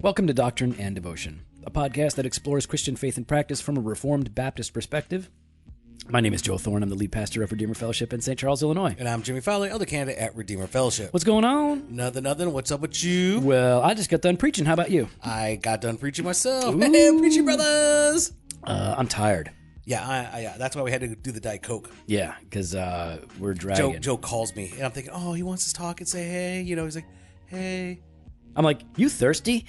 Welcome to Doctrine and Devotion, a podcast that explores Christian faith and practice from a Reformed Baptist perspective. My name is Joe Thorne. I'm the lead pastor of Redeemer Fellowship in St. Charles, Illinois. And I'm Jimmy Fowler, elder candidate at Redeemer Fellowship. What's going on? Nothing. What's up with you? Well, I just got done preaching. How about you? I got done preaching myself. Hey, preaching brothers! I'm tired. Yeah, that's why we had to do the Diet Coke. Yeah, because we're dragging. Joe calls me, and I'm thinking, oh, he wants to talk and say, hey. He's like, hey. I'm like, you thirsty?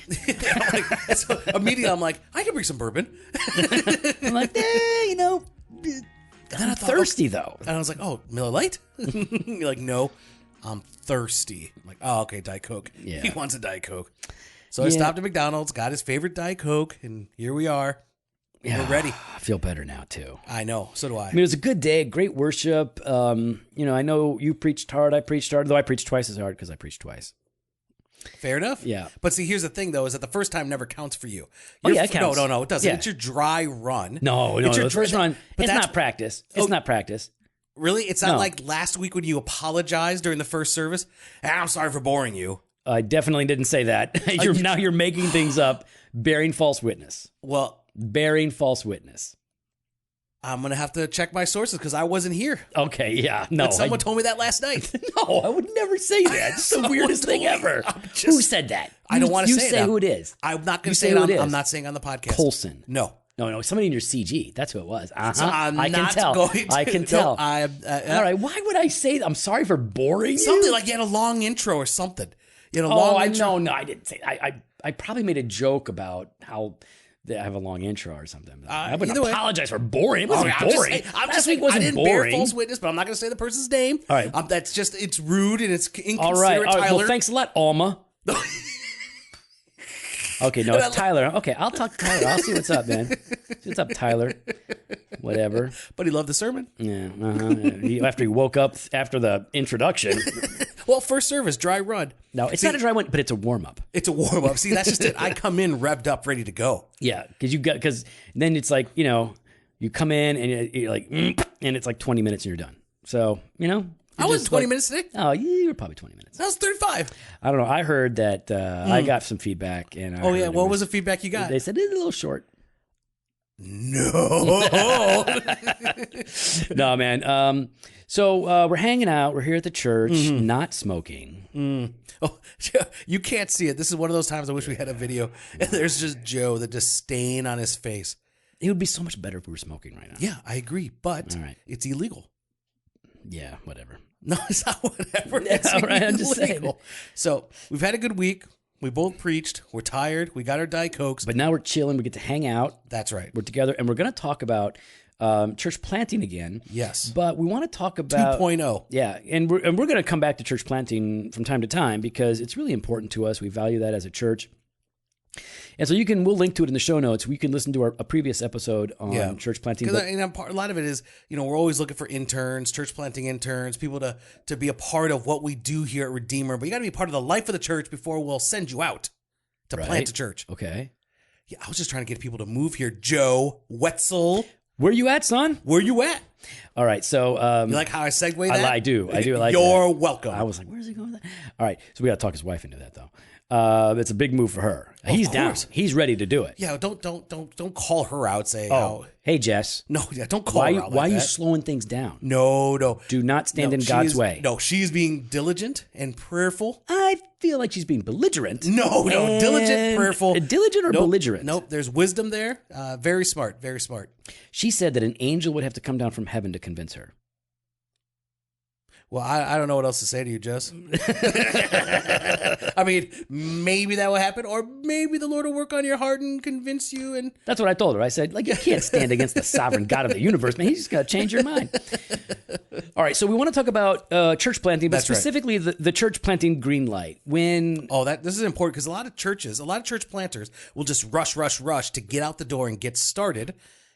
So immediately I'm like, I can bring some bourbon. I'm like, I'm thirsty, though. And I was like, oh, Miller Lite? You're like, no, I'm thirsty. I'm like, oh, okay, Diet Coke. Yeah. He wants a Diet Coke. So I stopped at McDonald's, got his favorite Diet Coke, and here we are. Yeah, we're ready. I feel better now, too. I know. So do I. I mean, it was a good day, great worship. I know you preached hard, I preached hard, though I preached twice as hard because I preached twice. Fair enough. Yeah. But see, here's the thing, though, is that the first time never counts for you. It counts. No, it doesn't. Yeah. It's your dry run. No, it's your the first run. It's not practice. It's not practice. Really? It's not like last week when you apologized during the first service? I'm sorry for boring you. I definitely didn't say that. Now you're making things up, bearing false witness. Well, bearing false witness. I'm going to have to check my sources because I wasn't here. Okay, yeah. No. But someone told me that last night. No, I would never say that. It's the weirdest thing ever. Who said that? I don't want to say it. You say who it is. I'm not going to say it. I'm not saying on the podcast. Colson. No. No, somebody in your CG. That's who it was. So I can tell. All right, why would I say that? I'm sorry for boring you? Something like you had a long intro or something. You had a long intro. No, I didn't say. I probably made a joke about how I have a long intro or something. I wouldn't apologize for boring. It wasn't boring. Last week wasn't I didn't boring. bear false witness, but I'm not going to say the person's name. All right. That's just, it's rude and it's inconsiderate, all right. Tyler. Well, thanks a lot, Alma. Okay, no, it's Tyler. Okay, I'll talk to Tyler. I'll see what's up, man. See what's up, Tyler. Whatever. But he loved the sermon. Yeah. After he woke up after the introduction. Well, first service, dry run. No, it's not a dry one, but it's a warm-up. It's a warm-up. See, that's just it. I come in revved up, ready to go. Yeah, because then it's like, you come in and you're like, and it's like 20 minutes and you're done. So, I was 20 minutes today. Oh, you were probably 20 minutes. That was 35. I don't know. I heard that I got some feedback. And what was the feedback you got? They said it's a little short. No. No, man. So we're hanging out. We're here at the church, not smoking. Oh, you can't see it. This is one of those times I wish we had a video. And there's just Joe, the disdain on his face. It would be so much better if we were smoking right now. Yeah, I agree. But it's illegal. Yeah, whatever. No, it's not whatever. Yeah, it's right, I'm just saying. So we've had a good week. We both preached. We're tired. We got our Diet Cokes. But now we're chilling. We get to hang out. That's right. We're together. And we're going to talk about church planting again. Yes. But we want to talk about 2.0. Yeah. And we're going to come back to church planting from time to time because it's really important to us. We value that as a church. And so we'll link to it in the show notes. We can listen to a previous episode on church planting. Because a lot of it is, we're always looking for interns, church planting interns, people to be a part of what we do here at Redeemer. But you got to be a part of the life of the church before we'll send you out to plant a church. Okay. Yeah, I was just trying to get people to move here. Joe Wetzel. Where you at, son? Where you at? All right, so... you like how I segue that? I do like You're that. welcome. I was like, where's he going with that? All right, so we got to talk his wife into that, though. It's a big move for her. He's down. He's ready to do it. Yeah, don't call her out. Say, hey, Jess. No, don't call her out. Why are you slowing things down? No. Do not stand in God's way. No, she's being diligent and prayerful. I feel like she's being belligerent. No, diligent, prayerful. Diligent or belligerent? Nope, there's wisdom there. Very smart, very smart. She said that an angel would have to come down from heaven to convince her. Well, I don't know what else to say to you, Jess. I mean, maybe that will happen, or maybe the Lord will work on your heart and convince you. And that's what I told her. I said, you can't stand against the sovereign God of the universe, man. He's just got to change your mind. All right, so we want to talk about church planting, but specifically the church planting green light. This is important because a lot of church planters will just rush to get out the door and get started,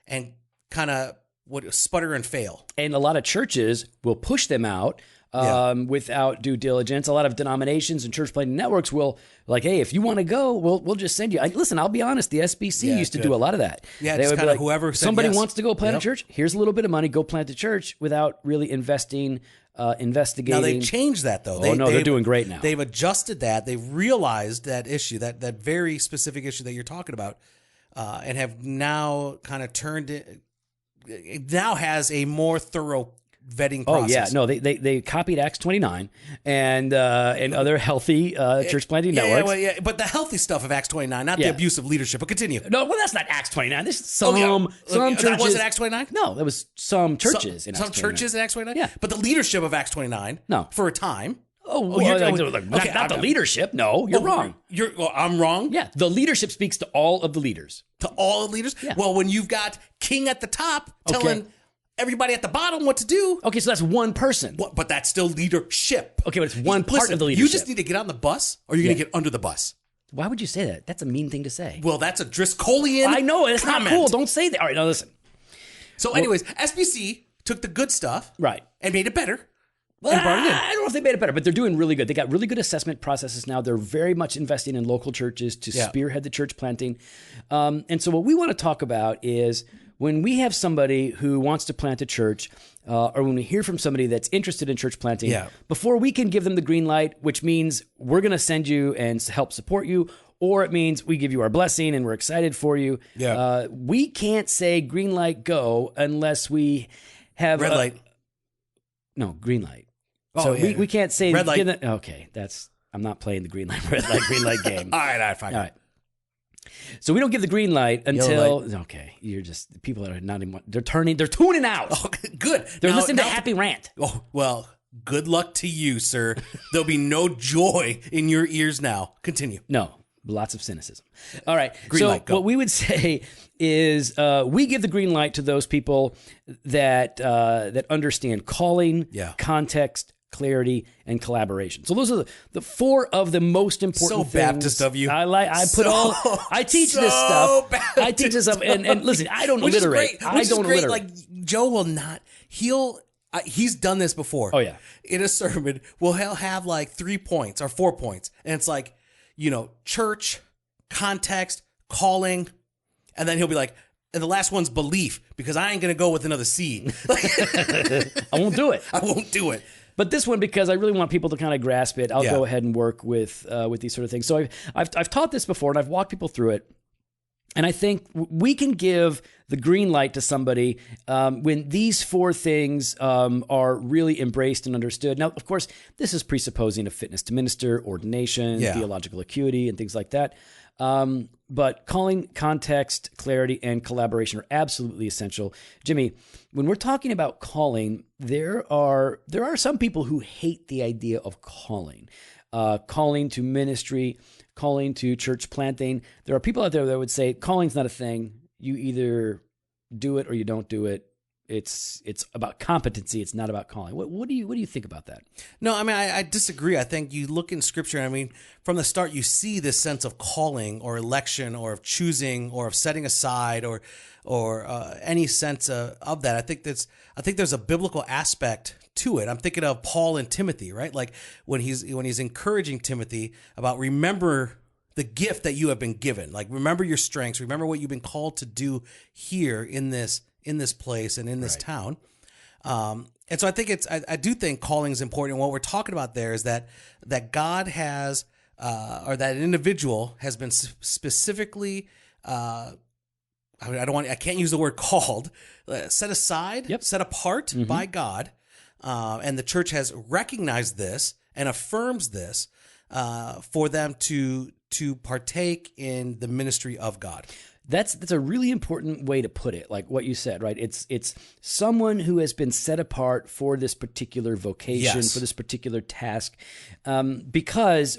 and kind of sputter and fail. And a lot of churches will push them out without due diligence. A lot of denominations and church planting networks will like, hey, if you want to go, we'll just send you. Listen, I'll be honest. The SBC used to do a lot of that. Yeah, they just would kind be of whoever said somebody yes. wants to go plant a church. Here's a little bit of money. Go plant a church without really investigating. Now they've changed that though. They're doing great now. They've adjusted that. They've realized that issue, that very specific issue that you're talking about, and have now kind of turned it. It now has a more thorough vetting process. Oh yeah, no, they copied Acts 29 and other healthy church planting networks. Yeah, but the healthy stuff of Acts 29, not the abusive leadership. But continue. No, well, that's not Acts 29. This is some churches. That wasn't Acts 29. No, that was some churches in Acts 29. Some churches in Acts 29. Yeah, but the leadership of Acts 29. No, for a time. Not the leadership. No, you're wrong. I'm wrong. Yeah, the leadership speaks to all of the leaders. To all leaders. Yeah. Well, when you've got king at the top telling everybody at the bottom what to do. Okay, so that's one person. But that's still leadership. Okay, but it's one part of the leadership. You just need to get on the bus, or you're going to get under the bus. Why would you say that? That's a mean thing to say. Well, that's a Driscollian I know, it's comment. not cool. Don't say that. All right, now listen. So anyways, SBC took the good stuff and made it better. Well, I don't know if they made it better, but they're doing really good. They got really good assessment processes now. They're very much investing in local churches to spearhead the church planting. And so what we want to talk about is when we have somebody who wants to plant a church, or when we hear from somebody that's interested in church planting, before we can give them the green light, which means we're going to send you and help support you, or it means we give you our blessing and we're excited for you. We can't say green light go unless we have red light. No, green light. Oh, so we can't say red light. Okay, I'm not playing the green light, red light, green light game. All right, fine. All right. So we don't give the green light until you're just people that are not even. They're tuning out. Oh, good. They're listening to Happy Rant. Oh well, good luck to you, sir. There'll be no joy in your ears now. Continue. No, lots of cynicism. All right. Green light, go. What we would say is we give the green light to those people that understand calling, context, clarity, and collaboration. So those are the four of the most important things. Baptist of you. I teach this stuff. Baptist. I teach this stuff. And listen, I don't alliterate. I don't alliterate. Like Joe will not. He's done this before. Oh yeah. In a sermon, he'll have like 3 points or 4 points, and it's like, church, context, calling, and then he'll be like, and the last one's belief, because I ain't gonna go with another C. I won't do it. I won't do it. But this one, because I really want people to kind of grasp it, I'll go ahead and work with these sort of things. So I've taught this before, and I've walked people through it. And I think we can give the green light to somebody when these four things are really embraced and understood. Now, of course, this is presupposing a fitness to minister, ordination, theological acuity, and things like that. But calling, context, clarity, and collaboration are absolutely essential. Jimmy, when we're talking about calling, there are some people who hate the idea of calling to ministry, calling to church planting. There are people out there that would say calling's not a thing. You either do it or you don't do it. It's about competency. It's not about calling. What do you think about that? No, I mean, I disagree. I think you look in Scripture, I mean, from the start, you see this sense of calling or election or of choosing or of setting aside or any sense of that. I think there's a biblical aspect to it. I'm thinking of Paul and Timothy, right? Like when he's encouraging Timothy about remember the gift that you have been given. Like remember your strengths. Remember what you've been called to do here in this place and in this town. And so I think I do think calling is important. And what we're talking about there is that God has, or that an individual has been specifically, I can't use the word called, set aside, set apart by God. And the church has recognized this and affirms this, for them to partake in the ministry of God. That's a really important way to put it, like what you said, right? It's someone who has been set apart for this particular vocation, for this particular task, because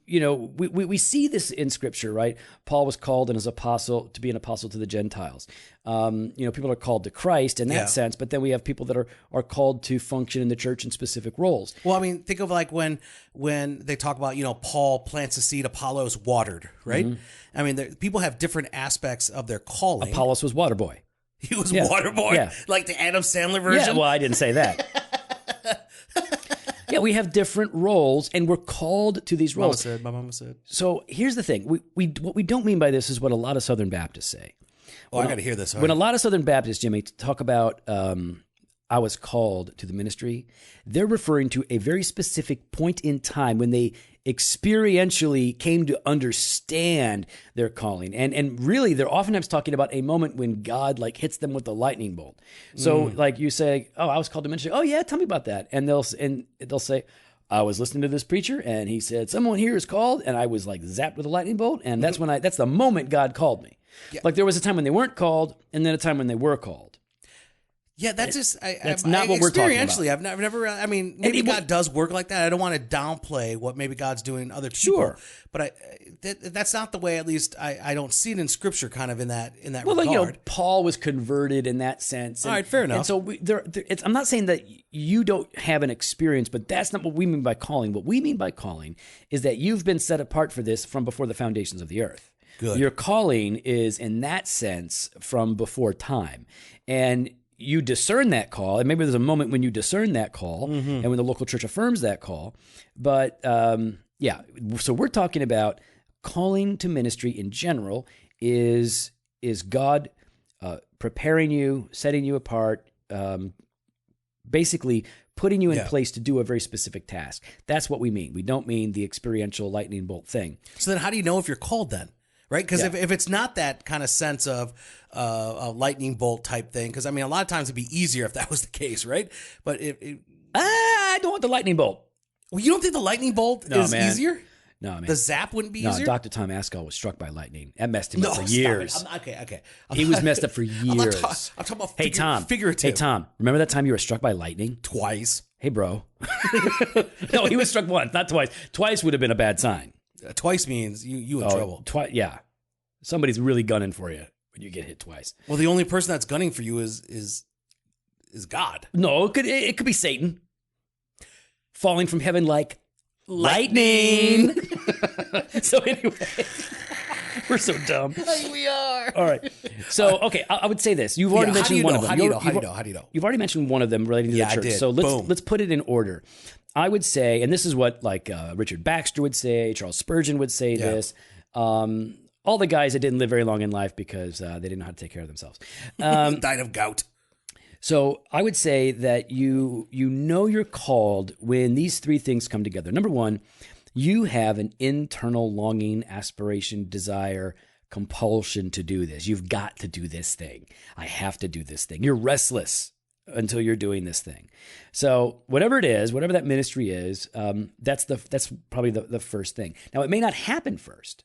we see this in Scripture, right? Paul was called and as apostle to be an apostle to the Gentiles. People are called to Christ in that sense, but then we have people that are called to function in the church in specific roles. Well, I mean, think of like when they talk about, Paul plants a seed, Apollos watered, right? Mm-hmm. I mean, people have different aspects of their calling. Apollos was water boy. He was water boy, like the Adam Sandler version. Yeah, well, I didn't say that. Yeah, we have different roles, and we're called to these roles. My mama said. So here's the thing: what we don't mean by this is what a lot of Southern Baptists say. I got to hear this. When a lot of Southern Baptists, Jimmy, talk about I was called to the ministry, they're referring to a very specific point in time when they experientially came to understand their calling. And really, they're oftentimes talking about a moment when God like hits them with a lightning bolt. So like you say, oh, I was called to ministry. Oh yeah, tell me about that. And they'll say, I was listening to this preacher and he said, someone here is called. And I was like zapped with a lightning bolt. And that's that's the moment God called me. Yeah. Like there was a time when they weren't called and then a time when they were called. Yeah, that's just that's not what we're talking about. Experientially, I've never. I mean, maybe God does work like that. I don't want to downplay what maybe God's doing in other people. Sure, but that's not the way. At least I don't see it in Scripture, kind of in that regard. Well, Paul was converted in that sense. All right, fair enough. And so I'm not saying that you don't have an experience, but that's not what we mean by calling. What we mean by calling is that you've been set apart for this from before the foundations of the earth. Good. Your calling is in that sense from before time, and you discern that call, and maybe there's a moment when you discern that call, and when the local church affirms that call. But so we're talking about calling to ministry in general is God preparing you, setting you apart, basically putting you in place to do a very specific task. That's what we mean. We don't mean the experiential lightning bolt thing. So then how do you know if you're called then? Right? Because if it's not that kind of sense of a lightning bolt type thing, because I mean, a lot of times it'd be easier if that was the case, right? But I don't want the lightning bolt. Well, you don't think the lightning bolt is easier? No, man. The zap wouldn't be easier? No, Dr. Tom Askell was struck by lightning. That messed him up for years. Okay. He was messed up for years. I'm talking about figurative. Hey, Tom, remember that time you were struck by lightning? Twice. Hey, bro. No, he was struck once, not twice. Twice would have been a bad sign. Twice means you in trouble. Yeah. Somebody's really gunning for you when you get hit twice. Well, the only person that's gunning for you is God. No, it could be Satan falling from heaven like lightning. So anyway, we're so dumb. We are. All right. So okay, I would say this. You've already mentioned one of them. How do you know? You've already mentioned one of them relating to the church. I did. So let's put it in order. I would say, and this is what like Richard Baxter would say, Charles Spurgeon would say this. All the guys that didn't live very long in life because they didn't know how to take care of themselves. Died of gout. So I would say that you know you're called when these three things come together. Number one, you have an internal longing, aspiration, desire, compulsion to do this. You've got to do this thing. I have to do this thing. You're restless until you're doing this thing. So whatever it is, whatever that ministry is, that's probably the first thing. Now, it may not happen first,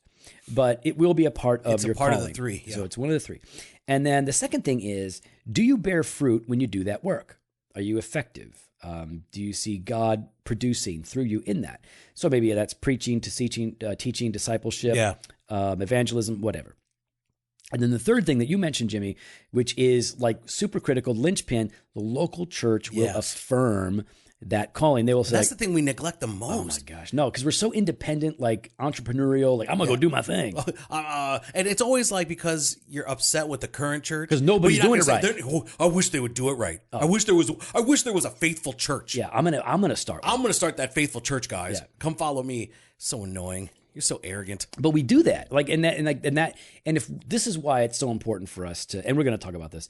but it will be a part of your calling. It's a part of the three. Yeah. So it's one of the three. And then the second thing is, do you bear fruit when you do that work? Are you effective? Do you see God producing through you in that? So maybe that's preaching to teaching, discipleship, evangelism, whatever. And then the third thing that you mentioned, Jimmy, which is like super critical, linchpin, the local church will affirm that calling. They will say, that's the thing we neglect the most. Oh my gosh. No, because we're so independent, like entrepreneurial, like I'm going to go do my thing. And it's always like because you're upset with the current church. Because nobody's doing it right. I wish they would do it right. I wish there was a faithful church. Yeah, I'm gonna start. I'm gonna start that faithful church, guys. Yeah. Come follow me. So annoying. You're so arrogant. But we do that. And if this is why it's so important for us to, and we're going to talk about this,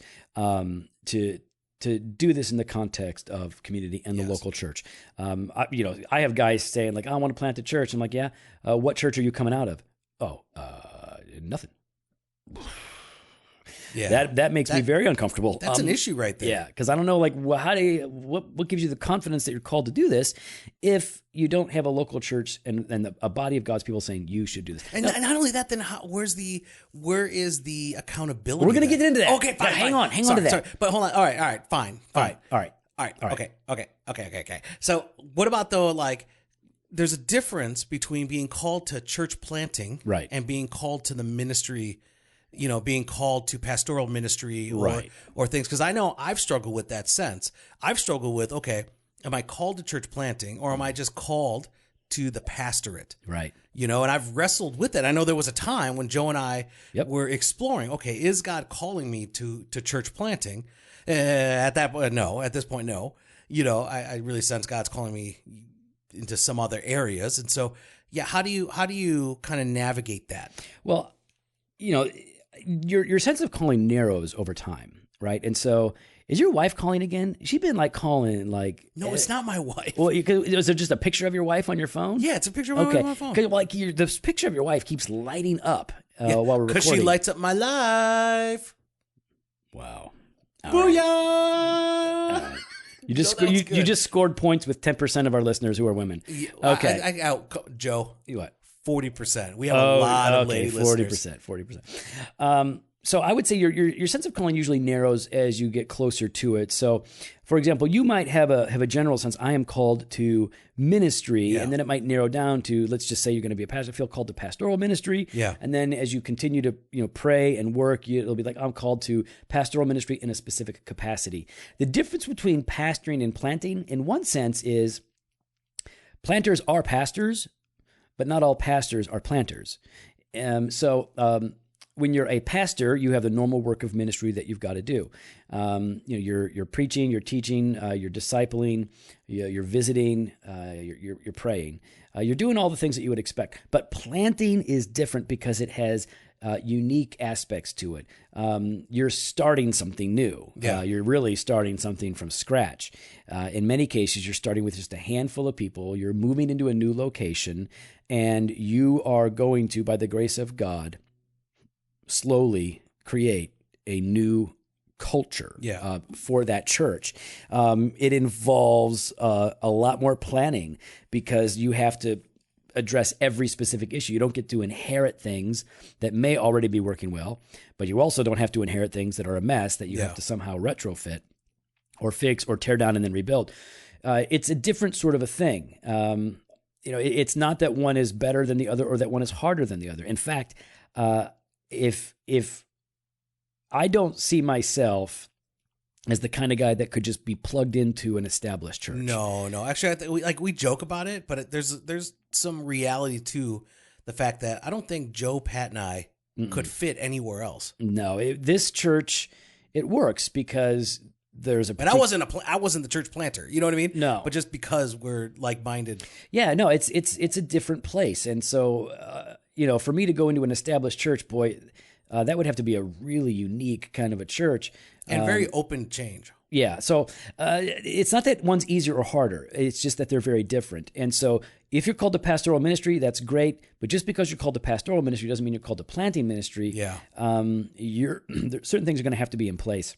to do this in the context of community and the local church. I have guys saying like, I want to plant a church. I'm like, yeah. What church are you coming out of? Oh, nothing. Yeah, that makes me very uncomfortable. That's an issue right there. Yeah, because I don't know, like, what gives you the confidence that you're called to do this if you don't have a local church and a body of God's people saying you should do this? And not only that, then where is the accountability? We're going to get into that. Okay, fine. Hang on to that. Sorry, but hold on. All right, fine. All right. Okay. So what about though, like, there's a difference between being called to church planting, right, and being called to the ministry. Being called to pastoral ministry or things. Because I know I've struggled with that sense. I've struggled with, okay, am I called to church planting or am I just called to the pastorate? Right. And I've wrestled with it. I know there was a time when Joe and I were exploring, okay, is God calling me to church planting? At this point, no. I really sense God's calling me into some other areas. And so, yeah, how do you kind of navigate that? Well, your sense of calling narrows over time, right? And so, is your wife calling again? She's been like calling like. No, it's not my wife. Well, is there just a picture of your wife on your phone? Yeah, it's a picture of my wife on my phone. Because like the picture of your wife keeps lighting up while we're recording. Because she lights up my life. Wow. Booyah! You just scored points with 10% of our listeners who are women. Yeah, Okay, Joe. What? 40%. We have a lot of lady 40%. So I would say your sense of calling usually narrows as you get closer to it. So, for example, you might have a general sense, I am called to ministry, and then it might narrow down to, let's just say you're going to be a pastor, feel called to pastoral ministry. Yeah. And then as you continue to pray and work, it'll be like, I'm called to pastoral ministry in a specific capacity. The difference between pastoring and planting, in one sense, is planters are pastors, but not all pastors are planters. When you're a pastor, you have the normal work of ministry that you've got to do. You're preaching, you're teaching, you're discipling, you're visiting, you're praying. You're doing all the things that you would expect. But planting is different because it has unique aspects to it. You're starting something new. Yeah. You're really starting something from scratch. In many cases, you're starting with just a handful of people. You're moving into a new location, and you are going to, by the grace of God, slowly create a new culture for that church. It involves a lot more planning because you have to address every specific issue. You don't get to inherit things that may already be working well, but you also don't have to inherit things that are a mess that you have to somehow retrofit or fix or tear down and then rebuild. It's a different sort of a thing. It's not that one is better than the other or that one is harder than the other. In fact, if I don't see myself as the kind of guy that could just be plugged into an established church. No. Actually, we joke about it, but there's some reality to the fact that I don't think Joe, Pat, and I could fit anywhere else. No, this church, it works because there's and I wasn't the church planter. You know what I mean? No, but just because we're like-minded. Yeah, no, it's a different place, and so for me to go into an established church, boy, that would have to be a really unique kind of a church. And very open change. Yeah. So it's not that one's easier or harder. It's just that they're very different. And so if you're called to pastoral ministry, that's great. But just because you're called to pastoral ministry doesn't mean you're called to planting ministry. Yeah. Certain things are going to have to be in place.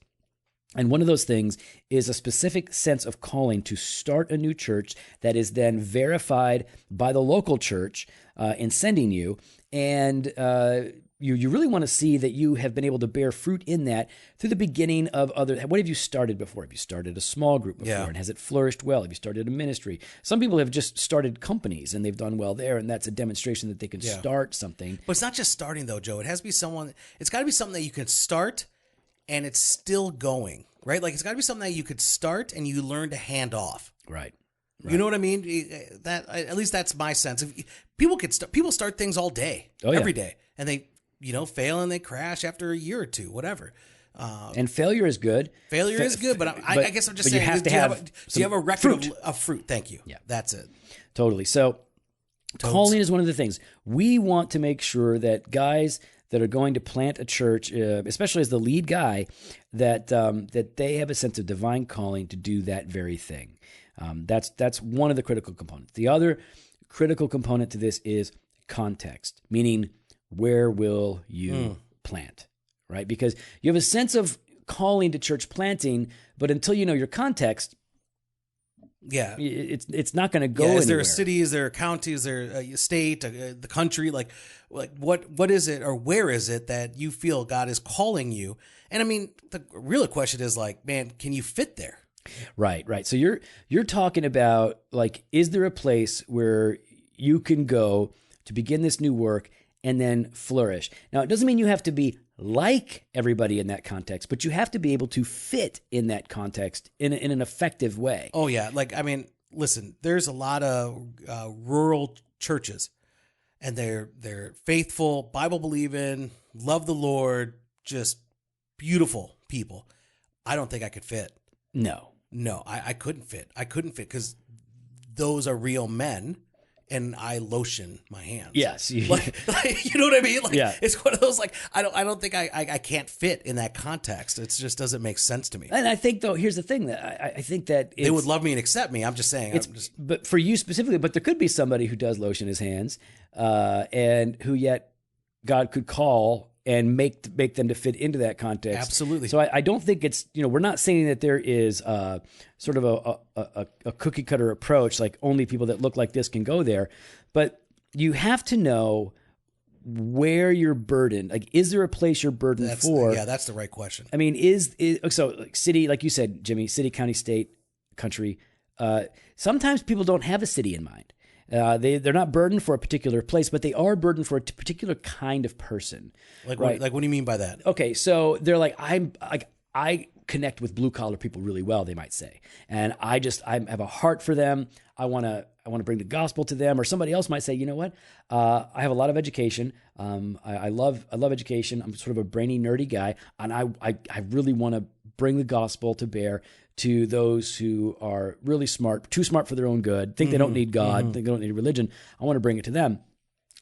And one of those things is a specific sense of calling to start a new church that is then verified by the local church in sending you. And you really want to see that you have been able to bear fruit in that through the beginning of other. What have you started before? Have you started a small group before? And has it flourished well? Have you started a ministry? Some people have just started companies and they've done well there, and that's a demonstration that they can start something. But it's not just starting though, Joe. It has to be it's got to be something that you can start and it's still going, right? Like it's got to be something that you could start and you learn to hand off. Right. You know what I mean? That at least that's my sense. People start things all day, every day, and they fail and they crash after a year or two, whatever. And failure is good. Failure is good, but I guess I'm just saying. Do you have a record of fruit? Thank you. Yeah, that's it. Totally. So calling is one of the things. We want to make sure that guys that are going to plant a church, especially as the lead guy, that they have a sense of divine calling to do that very thing. That's one of the critical components. The other critical component to this is context, meaning where will you plant, right? Because you have a sense of calling to church planting, but until you know your context, it's not going to go anywhere. Is there a city? Is there a county? Is there a state? The country? Like what is it, or where is it that you feel God is calling you? And I mean, the real question is like, man, can you fit there? Right. So you're talking about like, is there a place where you can go to begin this new work and then flourish? Now, it doesn't mean you have to be like everybody in that context, but you have to be able to fit in that context in an effective way. Oh, yeah. Like, I mean, listen, there's a lot of rural churches, and they're faithful, Bible-believing, love the Lord, just beautiful people. I don't think I could fit. No. No, I couldn't fit. I couldn't fit because those are real men, and I lotion my hands. Yes. You know what I mean? Like, Yeah. it's one of those, like, I don't think I can't fit in that context. It just doesn't make sense to me. And I think, though, here's the thing that I think that They would love me and accept me. I'm just saying. But for you specifically, but there could be somebody who does lotion his hands, and who yet God could call and make them to fit into that context. Absolutely. So I don't think it's, we're not saying that there is sort of a cookie cutter approach, like only people that look like this can go there. But you have to know where you're burdened. Like, is there a place you're burdened for? Yeah, that's the right question. I mean, so like city, like you said, Jimmy, city, county, state, country. Sometimes people don't have a city in mind. They're not burdened for a particular place, but they are burdened for a particular kind of person. Like, right? what do you mean by that? Okay, so they're like, I connect with blue collar people really well, they might say, and I have a heart for them. I want to bring the gospel to them. Or somebody else might say, you know what? I have a lot of education. I love education. I'm sort of a brainy, nerdy guy, and I really want to bring the gospel to bear to those who are really smart, too smart for their own good, think they don't need God, think they don't need religion. I want to bring it to them.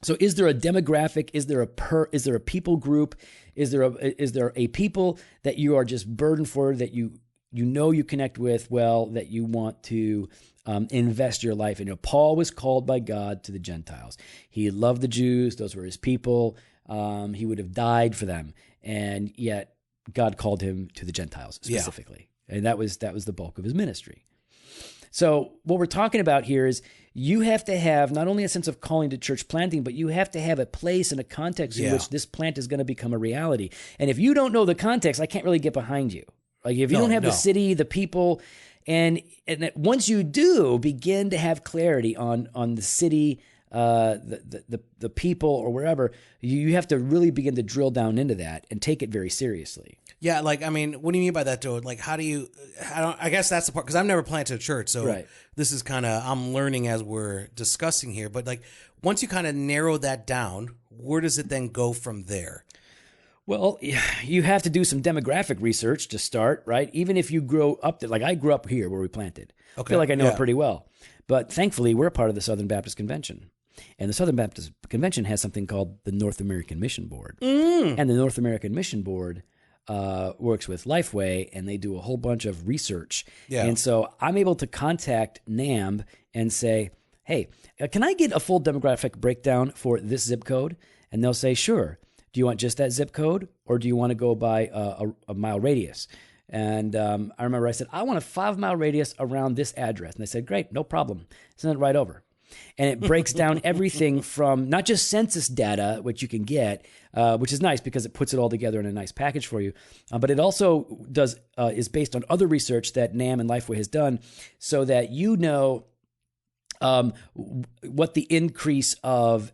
So is there a demographic? Is there a people group? Is there a people that you are just burdened for, that you connect with well, that you want to invest your life in? Paul was called by God to the Gentiles. He loved the Jews; those were his people. He would have died for them, and yet God called him to the Gentiles specifically, and that was the bulk of his ministry. So what we're talking about here is you have to have not only a sense of calling to church planting, but you have to have a place and a context in which this plant is going to become a reality. And if you don't know the context, I can't really get behind you. Like, if you don't have the city, the people, and once you do begin to have clarity on the city, the people, or wherever, you have to really begin to drill down into that and take it very seriously. Yeah, like, I mean, what do you mean by that, though? Like, I guess that's the part, because I've never planted a church, so this is kind of, I'm learning as we're discussing here. But, like, once you kind of narrow that down, where does it then go from there? Well, you have to do some demographic research to start, right? Even if you grow up there, like I grew up here where we planted. I feel like I know it pretty well. But thankfully, we're a part of the Southern Baptist Convention. And the Southern Baptist Convention has something called the North American Mission Board. And the North American Mission Board works with Lifeway, and they do a whole bunch of research. Yeah. And so I'm able to contact NAMB and say, hey, can I get a full demographic breakdown for this zip code? And they'll say, sure. Do you want just that zip code, or do you want to go by a mile radius? And I remember I said, I want a 5-mile radius around this address. And they said, great, no problem. Send it right over. And it breaks down everything from not just census data, which you can get, which is nice because it puts it all together in a nice package for you, but it also is based on other research that NAM and Lifeway has done, so that what the increase of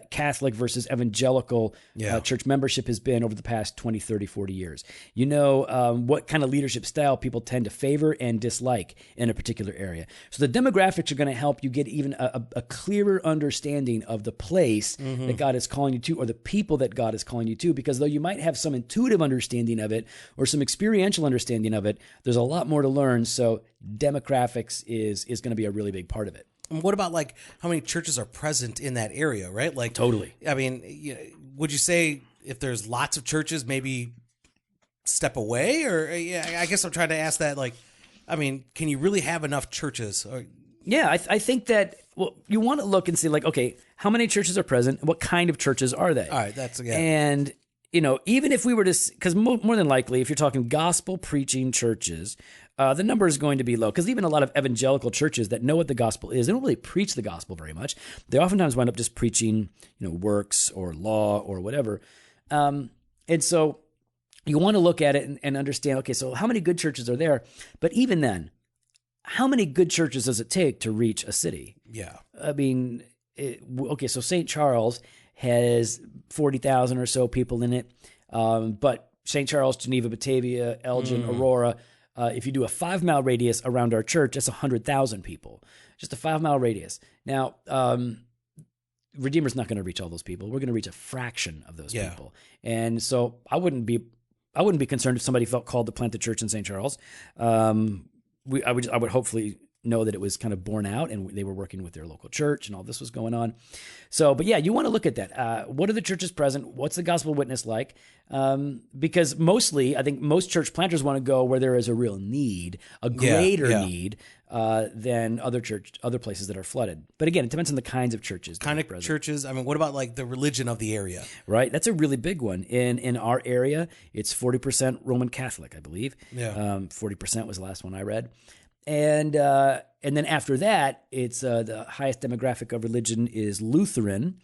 Catholic versus evangelical church membership has been over the past 20, 30, 40 years. What kind of leadership style people tend to favor and dislike in a particular area. So the demographics are going to help you get even a clearer understanding of the place that God is calling you to, or the people that God is calling you to, because though you might have some intuitive understanding of it or some experiential understanding of it, there's a lot more to learn. So demographics is going to be a really big part of it. And what about, like, how many churches are present in that area, right? Like, totally. I mean, would you say if there's lots of churches, maybe step away? Or I guess I'm trying to ask that, like, I mean, can you really have enough churches? Yeah, I think that, well, you want to look and see, like, okay, how many churches are present? What kind of churches are they? All right, that's again. And, even if we were to, because more than likely, if you're talking gospel preaching churches, the number is going to be low, because even a lot of evangelical churches that know what the gospel is, they don't really preach the gospel very much. They oftentimes wind up just preaching, works or law or whatever. And so you want to look at it and understand, okay, so how many good churches are there? But even then, how many good churches does it take to reach a city? Yeah. I mean, so St. Charles has 40,000 or so people in it. But St. Charles, Geneva, Batavia, Elgin, Aurora, if you do a 5-mile radius around our church, that's 100,000 people. Just a 5-mile radius. Now, Redeemer's not going to reach all those people. We're going to reach a fraction of those people. And so I wouldn't be concerned if somebody felt called to plant the church in St. Charles. I would hopefully know that it was kind of borne out and they were working with their local church and all this was going on. So, but yeah, you want to look at that. What are the churches present? What's the gospel witness like? Because mostly, I think most church planters want to go where there is a real need, a greater need than other places that are flooded. But again, it depends on the kinds of churches. Churches. I mean, what about like the religion of the area? Right. That's a really big one. In our area, it's 40% Roman Catholic, I believe. Yeah. 40% was the last one I read. And then after that, it's the highest demographic of religion is Lutheran.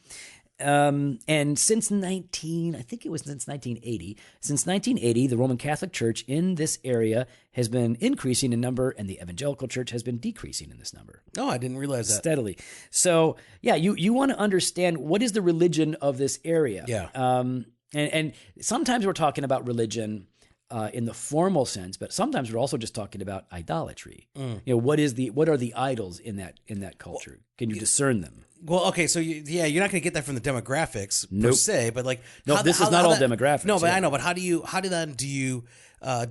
And since 1980, the Roman Catholic Church in this area has been increasing in number, and the evangelical church has been decreasing in this number. Oh, I didn't realize that. Steadily. So, yeah, you want to understand what is the religion of this area. Yeah. And sometimes we're talking about religion in the formal sense, but sometimes we're also just talking about idolatry. You know, what are the idols in that culture? Can you discern them? Well, okay, so you're not going to get that from the demographics per se, but like this is not all demographics. No, but I know. But how do you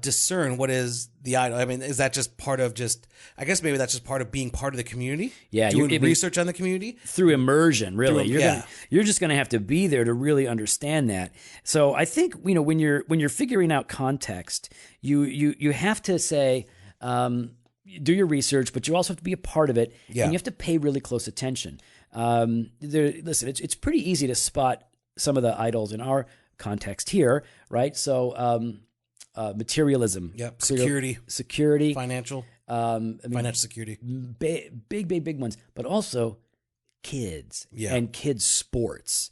discern what is the idol? I mean, is that just part of I guess maybe that's just part of being part of the community. Yeah, doing research on the community through immersion. Really, you're just going to have to be there to really understand that. So I think when you're figuring out context, you have to say. Do your research, but you also have to be a part of it, and you have to pay really close attention. Listen, it's pretty easy to spot some of the idols in our context here, right? So, materialism, security, financial security, big ones, but also kids and kids sports.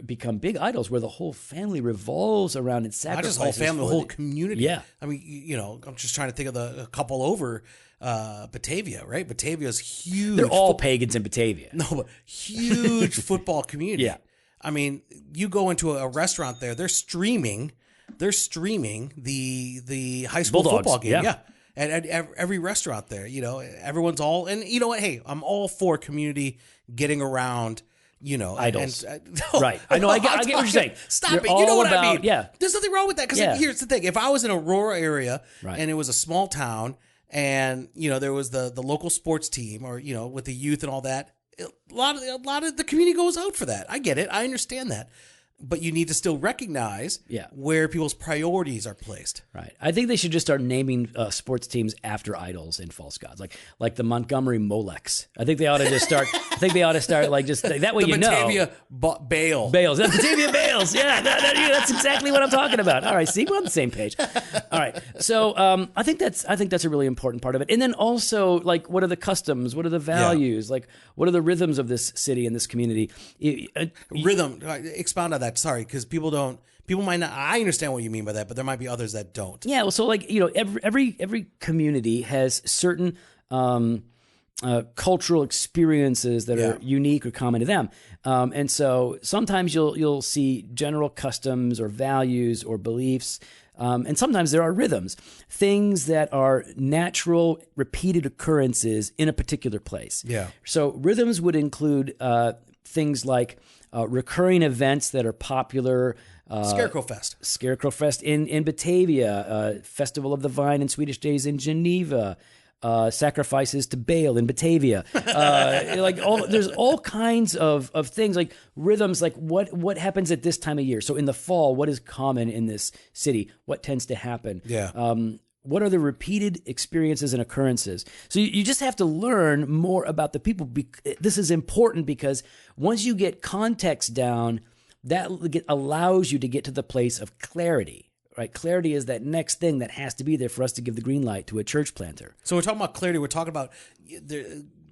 Become big idols where the whole family revolves around and sacrifices. Not just whole family, the whole community. Yeah. I mean, I'm just trying to think of a couple over Batavia, right? Batavia's huge. They're all pagans in Batavia. No, but huge football community. Yeah. I mean, you go into a restaurant there, they're streaming the high school Bulldogs, football game. yeah. At every restaurant there, everyone's all, and you know what? Hey, I'm all for community getting around. Idols. No, right. I know. I get what you're saying. Stop You're it. You know what I about, mean? Yeah. There's nothing wrong with that. Because here's the thing. If I was in a rural area and it was a small town and, there was the local sports team or, with the youth and all that, a lot of the community goes out for that. I get it. I understand that. But you need to still recognize where people's priorities are placed. Right. I think they should just start naming sports teams after idols and false gods, like the Montgomery Moleks. I think they ought to just start. Like just that way. The Batavia Bales. That's Batavia Bales. Yeah, that's exactly what I'm talking about. All right, see, we're on the same page. All right. So I think that's a really important part of it. And then also, like, what are the customs? What are the values? Like, what are the rhythms of this city and this community? Rhythm. Expound on that. Sorry, because people might not. I understand what you mean by that, but there might be others that don't. Yeah, well, so every community has certain cultural experiences that are unique or common to them, and so sometimes you'll see general customs or values or beliefs. And sometimes there are rhythms, things that are natural, repeated occurrences in a particular place. Yeah. So rhythms would include things like recurring events that are popular. Scarecrow Fest in Batavia, Festival of the Vine and Swedish Days in Geneva, sacrifices to Baal in Batavia. There's all kinds of things like rhythms, like what happens at this time of year. So in the fall, what is common in this city? What tends to happen? Yeah. What are the repeated experiences and occurrences? So you just have to learn more about the people. This is important because once you get context down, that allows you to get to the place of clarity, right? Clarity is that next thing that has to be there for us to give the green light to a church planter. So we're talking about clarity. We're talking about,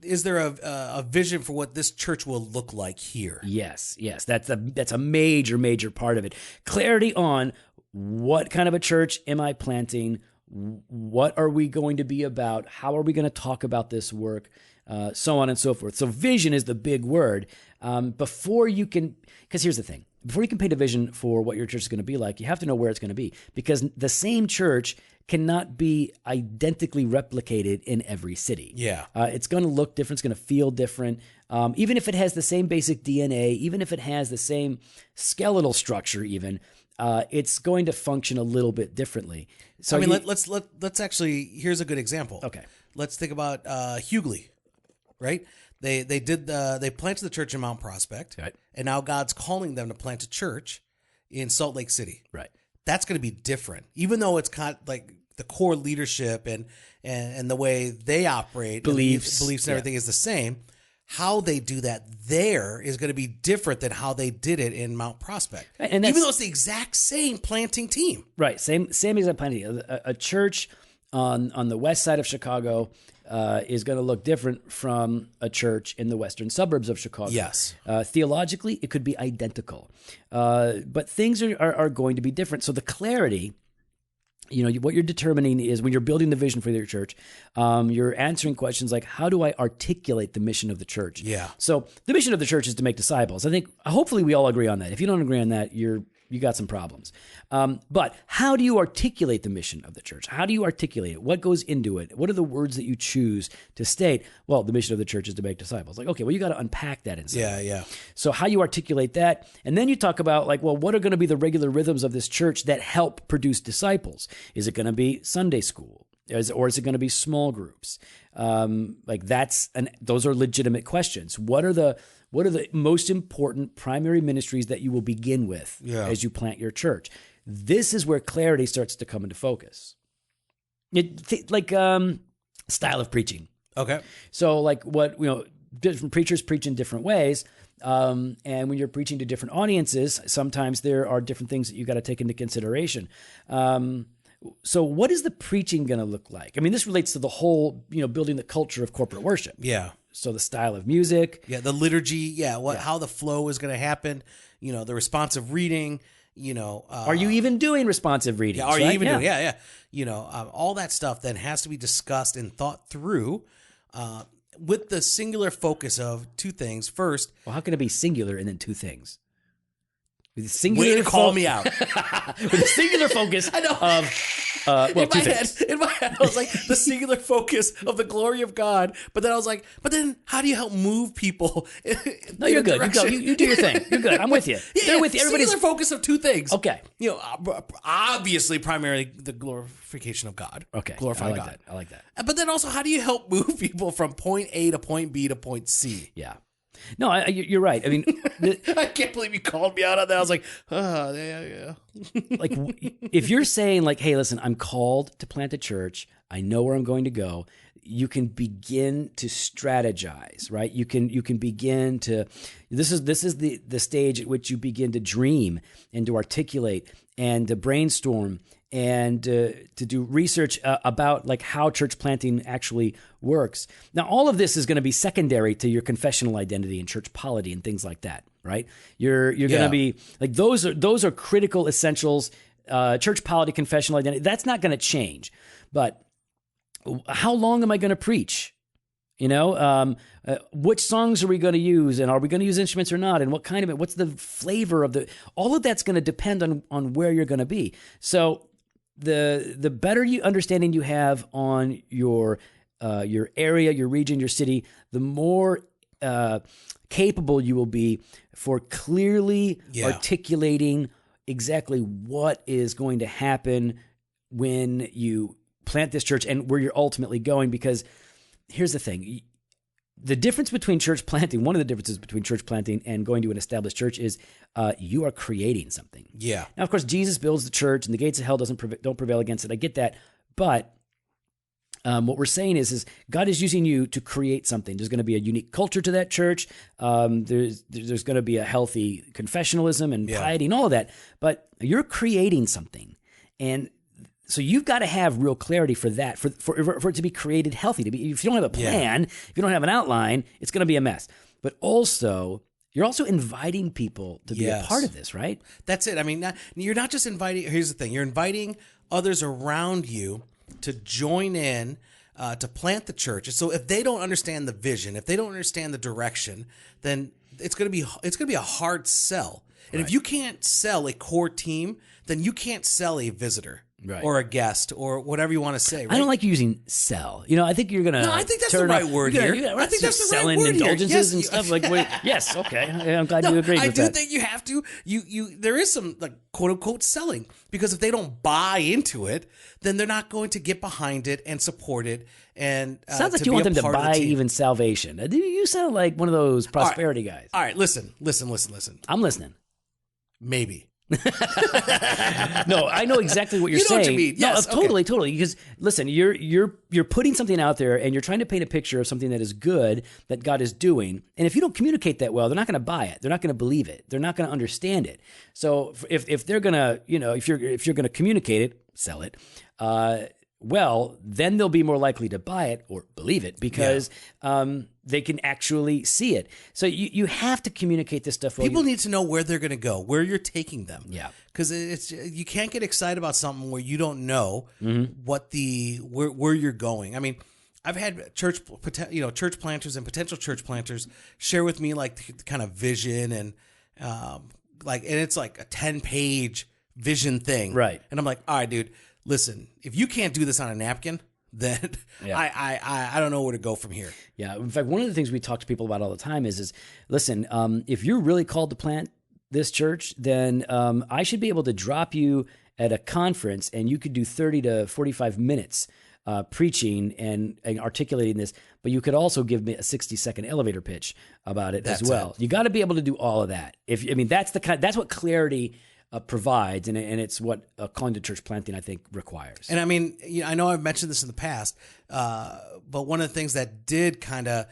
is there a vision for what this church will look like here? Yes. That's a major part of it. Clarity on what kind of a church am I planting? What are we going to be about? How are we going to talk about this work? So on and so forth. So vision is the big word. Before you can, because here's the thing. Before you can paint a vision for what your church is going to be like, you have to know where it's going to be. Because the same church cannot be identically replicated in every city. Yeah. It's going to look different. It's going to feel different. Even if it has the same basic DNA, even if it has the same skeletal structure even, it's going to function a little bit differently. So I mean, let's actually, here's a good example. Okay. Let's think about Hughley, right? They planted the church in Mount Prospect, right, and now God's calling them to plant a church in Salt Lake City. Right. That's going to be different, even though it's kind of like the core leadership and the way they operate, beliefs and everything is the same. How they do that there is going to be different than how they did it in Mount Prospect, and even though it's the exact same planting team. Right, same exact planting. A church on the west side of Chicago is going to look different from a church in the western suburbs of Chicago. Yes. Theologically, it could be identical, but things are going to be different. So the clarity, what you're determining is when you're building the vision for your church, you're answering questions like, how do I articulate the mission of the church? Yeah. So the mission of the church is to make disciples. I think hopefully we all agree on that. If you don't agree on that, you got some problems. But how do you articulate the mission of the church? How do you articulate it? What goes into it? What are the words that you choose to state? Well, the mission of the church is to make disciples. Like, okay, well, you got to unpack that inside. Yeah. So how you articulate that, and then you talk about like, well, what are going to be the regular rhythms of this church that help produce disciples? Is it going to be Sunday school? Or is it going to be small groups? Those are legitimate questions. What are the most important primary ministries that you will begin with as you plant your church? This is where clarity starts to come into focus. Style of preaching. Okay. So different preachers preach in different ways. And when you're preaching to different audiences, sometimes there are different things that you got to take into consideration. So what is the preaching going to look like? I mean, this relates to the whole, building the culture of corporate worship. Yeah. So the style of music. Yeah, the liturgy. How the flow is going to happen. The responsive reading. Are you even doing responsive readings? Yeah, are you even doing? Yeah. All that stuff then has to be discussed and thought through with the singular focus of two things. First, well, how can it be singular and then two things? With a singular way to call me out. With a singular focus of in my head, I was like, the singular focus of the glory of God. But then I was like, how do you help move people? No, you're good. You do your thing. You're good. I'm with you. They're with you. Everybody's singular focus of two things. Okay. Obviously, primarily the glorification of God. Okay. Glorify God. I like that. But then also, how do you help move people from point A to point B to point C? Yeah. No, you're right. I mean, I can't believe you called me out on that. I was like, yeah. Like, if you're saying like, hey, listen, I'm called to plant a church. I know where I'm going to go. You can begin to strategize, right? You can begin to. This is the stage at which you begin to dream and to articulate and to brainstorm and to do research about like how church planting actually works. Now, all of this is going to be secondary to your confessional identity and church polity and things like that, right? You're going to be like those are critical essentials. Church polity, confessional identity. That's not going to change. But how long am I going to preach? Which songs are we going to use, and are we going to use instruments or not? And what kind of it? What's the flavor of the? All of that's going to depend on where you're going to be. So the better understanding you have on your area, your region, your city, the more capable you will be for clearly articulating exactly what is going to happen when you plant this church and where you're ultimately going. Because here's the thing. The difference between church planting, one of the differences between church planting and going to an established church is you are creating something. Yeah. Now, of course, Jesus builds the church and the gates of hell don't prevail against it. I get that. But what we're saying is God is using you to create something. There's going to be a unique culture to that church. There's going to be a healthy confessionalism and piety and all of that. But you're creating something. And so you've got to have real clarity for that, for it to be created healthy. If you don't have a plan, if you don't have an outline, it's going to be a mess. But also, you're also inviting people to be a part of this, right? That's it. I mean, you're not just inviting. Here's the thing: you're inviting others around you to join in to plant the church. So if they don't understand the vision, if they don't understand the direction, then it's going to be a hard sell. And if you can't sell a core team, then you can't sell a visitor. Right. or a guest or whatever you want to say. Right? I don't like using sell. I think you're gonna. No, I think that's the right word here. I think that's the right selling word here. indulgences Yes, and stuff. Like, wait, yes, okay. I'm glad you agreed with that. I do think you have to. There is some like quote unquote selling, because if they don't buy into it, then they're not going to get behind it and support it. And sounds like you want them to buy even salvation. You sound like one of those prosperity guys. All right, listen. I'm listening. Maybe. No, I know exactly what you're saying. Know what you mean. Yes, no, totally. Because listen, you're putting something out there, and you're trying to paint a picture of something that is good that God is doing. And if you don't communicate that well, they're not going to buy it. They're not going to believe it. They're not going to understand it. So if they're gonna, if you're gonna communicate it, sell it. Well, then they'll be more likely to buy it or believe it, because they can actually see it. So you have to communicate this stuff. People need to know where they're going to go, where you're taking them. Yeah, because you can't get excited about something where you don't know what where you're going. I mean, I've had church planters and potential church planters share with me like the kind of vision and and it's like a 10-page vision thing, right? And I'm like, all right, dude. Listen, if you can't do this on a napkin, then I don't know where to go from here. Yeah. In fact, one of the things we talk to people about all the time is listen, if you're really called to plant this church, then I should be able to drop you at a conference and you could do 30 to 45 minutes preaching and articulating this, but you could also give me a 60-second elevator pitch about it as well. You got to be able to do all of that. That's what clarity provides, and it's what calling to church planting, I think, requires. And I mean, I know I've mentioned this in the past, but one of the things that did kind of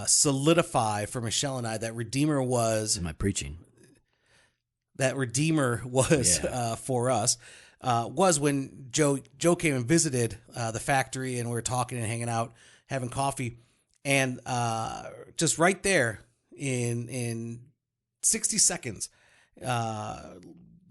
solidify for Michelle and I that Redeemer was... Am I preaching? That Redeemer was for us was when Joe came and visited the factory, and we were talking and hanging out, having coffee, and just right there in 60 seconds,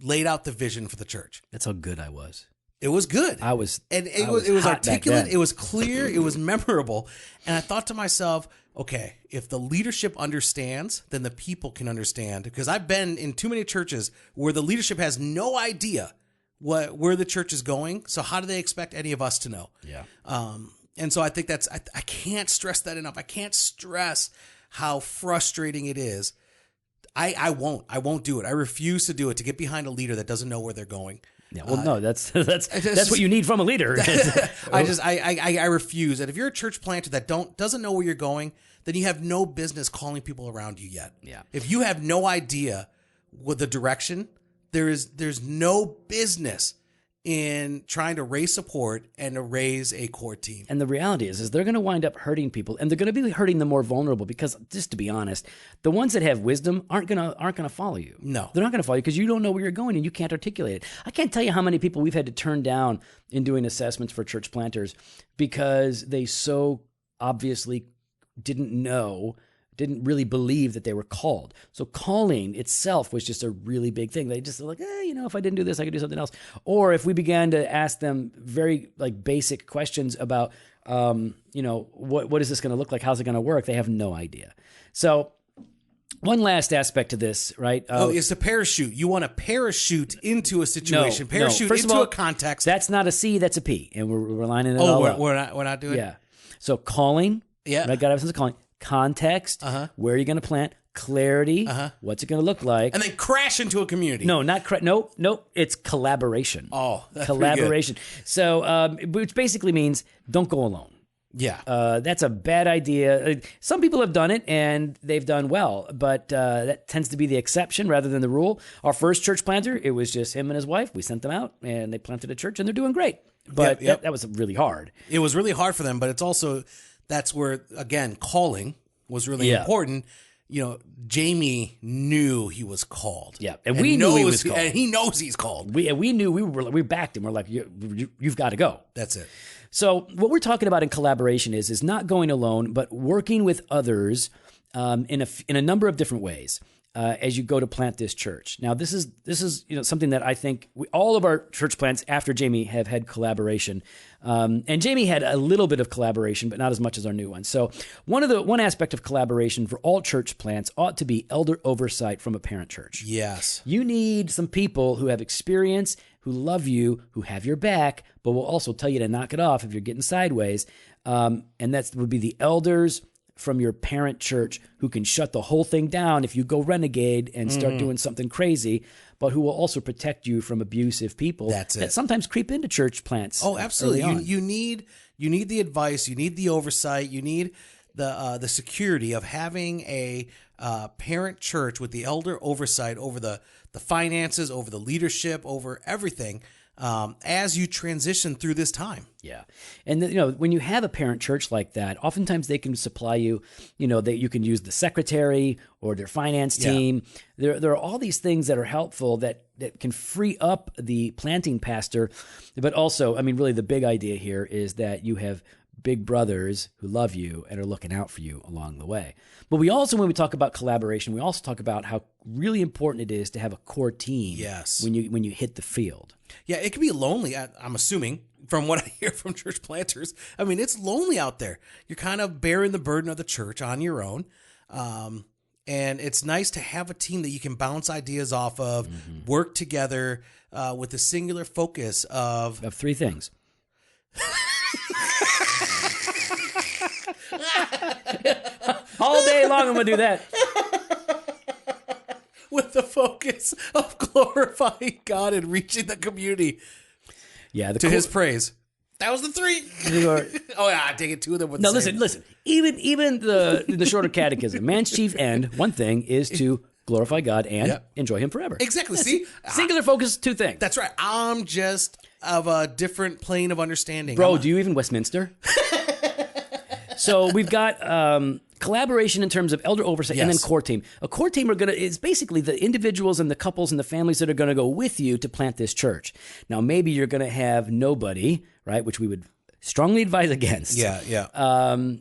laid out the vision for the church. That's how good I was. It was good. I was articulate. It was clear. It was memorable. And I thought to myself, okay, if the leadership understands, then the people can understand. Because I've been in too many churches where the leadership has no idea where the church is going. So how do they expect any of us to know? Yeah. And so I think I can't stress that enough. I can't stress how frustrating it is. I won't do it. I refuse to do it, to get behind a leader that doesn't know where they're going. Yeah, well, no, that's what you need from a leader. I refuse. And if you're a church planter that doesn't know where you're going, then you have no business calling people around you yet. Yeah. If you have no idea what the direction, there's no business in trying to raise support and to raise a core team. And the reality is they're going to wind up hurting people, and they're going to be hurting the more vulnerable, because, just to be honest, the ones that have wisdom aren't going to follow you. No. They're not going to follow you because you don't know where you're going and you can't articulate it. I can't tell you how many people we've had to turn down in doing assessments for church planters because they so obviously didn't really believe that they were called. So calling itself was just a really big thing. They just like, if I didn't do this, I could do something else. Or if we began to ask them very basic questions about, what is this going to look like? How's it going to work? They have no idea. So one last aspect to this, right? It's a parachute. You want to parachute into a situation, parachute First into of all, a context. That's not a C, that's a P. And we're lining it all up. We're not doing it? Yeah. So calling. Yeah. Right? God have a sense of calling. Context, where are you going to plant? Clarity, what's it going to look like? And then crash into a community. No, nope. It's collaboration. Oh, that's collaboration. So, which basically means don't go alone. Yeah. That's a bad idea. Some people have done it and they've done well, but that tends to be the exception rather than the rule. Our first church planter, it was just him and his wife. We sent them out and they planted a church and they're doing great. But that was really hard. It was really hard for them, but it's also... That's where, again, calling was really important. Jamie knew he was called. Yeah, and we knew he was called. And he knows he's called. We knew we backed him. We're like, you've got to go. That's it. So what we're talking about in collaboration is not going alone, but working with others in a number of different ways. As you go to plant this church. Now, this is something that I think all of our church plants after Jamie have had collaboration, and Jamie had a little bit of collaboration, but not as much as our new one. So one aspect of collaboration for all church plants ought to be elder oversight from a parent church. Yes, you need some people who have experience, who love you, who have your back, but will also tell you to knock it off if you're getting sideways. And that would be the elders from your parent church who can shut the whole thing down if you go renegade and start doing something crazy, but who will also protect you from abusive people that sometimes creep into church plants. Oh, absolutely. You need the advice, you need the oversight, you need the security of having a parent church with the elder oversight over the finances, over the leadership, over everything. As you transition through this time. Yeah. And, when you have a parent church like that, oftentimes they can supply you, that you can use the secretary or their finance team. Yeah. There are all these things that are helpful that can free up the planting pastor. But also, really the big idea here is that you have big brothers who love you and are looking out for you along the way. But we also, when we talk about collaboration, we also talk about how really important it is to have a core team. Yes. When you hit the field. Yeah, it can be lonely, I'm assuming, from what I hear from church planters. It's lonely out there. You're kind of bearing the burden of the church on your own. And it's nice to have a team that you can bounce ideas off of, work together with a singular focus of three things. All day long I'm going to do that. With the focus of glorifying God and reaching the community. Yeah, to his praise. That was the three. Oh yeah, I take it two of them. No, listen. Even the shorter catechism, man's chief end, one thing is to glorify God and enjoy Him forever. Exactly. See, singular focus, two things. That's right. I'm just of a different plane of understanding. Bro, do you even Westminster? So we've got collaboration in terms of elder oversight and then core team. A core team is basically the individuals and the couples and the families that are going to go with you to plant this church. Now, maybe you're going to have nobody, right, which we would strongly advise against. Yeah.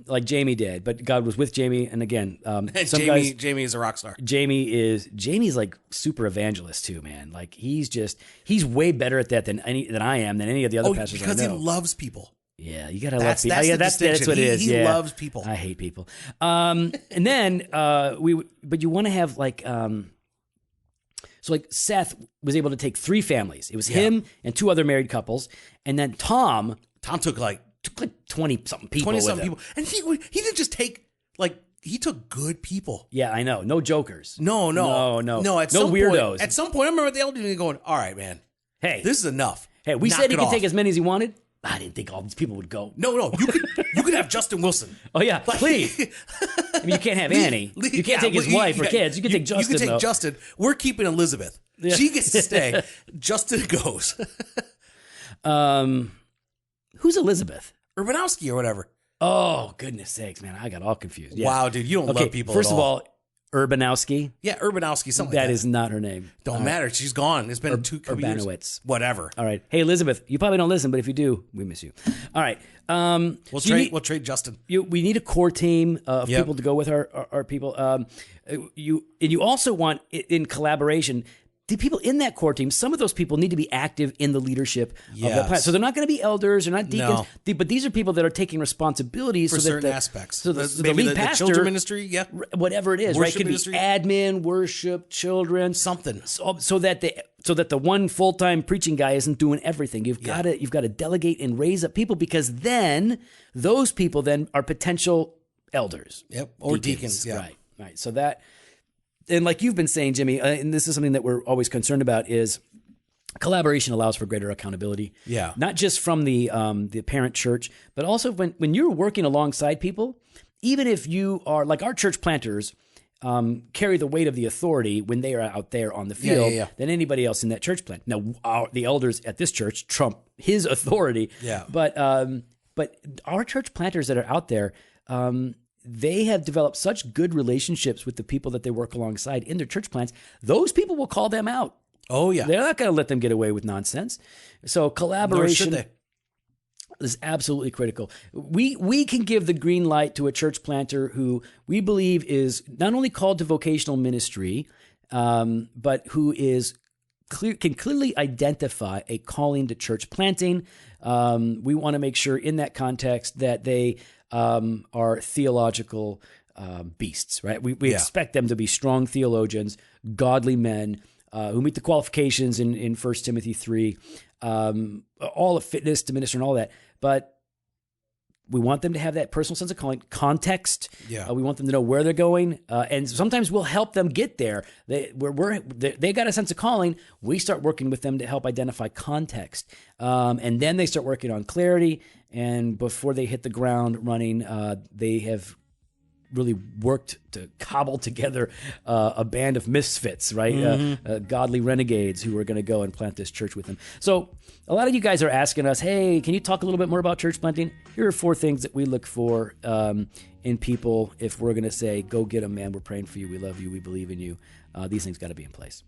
Like Jamie did, but God was with Jamie, and again, Jamie is a rock star. Jamie's like super evangelist too, man. Like he's way better at that than I am, than any of the other pastors I know. Because he loves people. Yeah, you gotta love people. That's what it is. He loves people. I hate people. And then but you want to have like, so like Seth was able to take three families. It was him and two other married couples, and then Tom took like 20 something people. And he didn't just take he took good people. Yeah, I know. No jokers. No. At some weirdos. At some point, I remember the elder going, "All right, man. Hey, this is enough. Hey, we said he could take as many as he wanted." I didn't think all these people would go. No, you could have Justin Wilson. Oh yeah, please. You can't have Annie. You can't take his wife or kids. You can take Justin. You can take Justin. We're keeping Elizabeth. Yeah. She gets to stay. Justin goes. Who's Elizabeth? Urbanowski or whatever. Oh goodness sakes, man! I got all confused. Yeah. Wow, dude, you don't love people. First at of all, Urbanowski. Yeah, Urbanowski. Something like that. That is not her name. Don't matter. She's gone. It's been 2 years. Urbanowitz. Whatever. All right. Hey, Elizabeth, you probably don't listen, but if you do, we miss you. All right. We'll trade Justin. We need a core team of people to go with our people. You also want, in collaboration, the people in that core team, some of those people need to be active in the leadership of that plant. So they're not going to be elders, they're not deacons, but these are people that are taking responsibilities for certain aspects. So the lead pastor, the children ministry, whatever it is, worship right? Could ministry. Be admin, worship, children, something. So that the one full-time preaching guy isn't doing everything. You've got to delegate and raise up people, because then those people then are potential elders. Yep, or deacons. Yeah. Right. So that. And like you've been saying, Jimmy, and this is something that we're always concerned about, is collaboration allows for greater accountability. Yeah. Not just from the parent church, but also when you're working alongside people, even if you are, like our church planters, carry the weight of the authority when they are out there on the field than anybody else in that church plant. Now, the elders at this church trump his authority. Yeah. But our church planters that are out there, they have developed such good relationships with the people that they work alongside in their church plants. Those people will call them out. Oh, yeah. They're not going to let them get away with nonsense. So collaboration is absolutely critical. We can give the green light to a church planter who we believe is not only called to vocational ministry, but who can clearly identify a calling to church planting. We want to make sure in that context that they are theological beasts, right? We expect them to be strong theologians, godly men who meet the qualifications in 1 Timothy 3, all of fitness to minister and all that. But we want them to have that personal sense of calling, context. Yeah. We want them to know where they're going, and sometimes we'll help them get there. They got a sense of calling. We start working with them to help identify context, and then they start working on clarity. And before they hit the ground running, they have really worked to cobble together a band of misfits, right? Godly renegades who are going to go and plant this church with them. So a lot of you guys are asking us, hey, can you talk a little bit more about church planting? Here are 4 things that we look for in people if we're going to say, go get them, man. We're praying for you. We love you. We believe in you. These things got to be in place.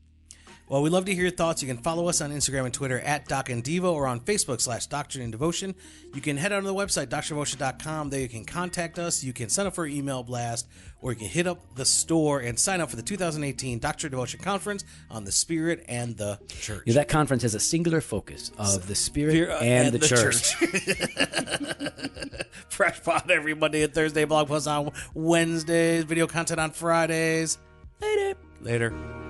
Well, we'd love to hear your thoughts. You can follow us on Instagram and Twitter at Doc and Devo, or on Facebook /Doctrine and Devotion. You can head out to the website, doctrinedevotion.com. There you can contact us. You can sign up for an email blast, or you can hit up the store and sign up for the 2018 Doctrine and Devotion Conference on the Spirit and the Church. Yeah, that conference has a singular focus of the Spirit and the church. Fresh pod every Monday and Thursday, blog posts on Wednesdays, video content on Fridays. Later. Later.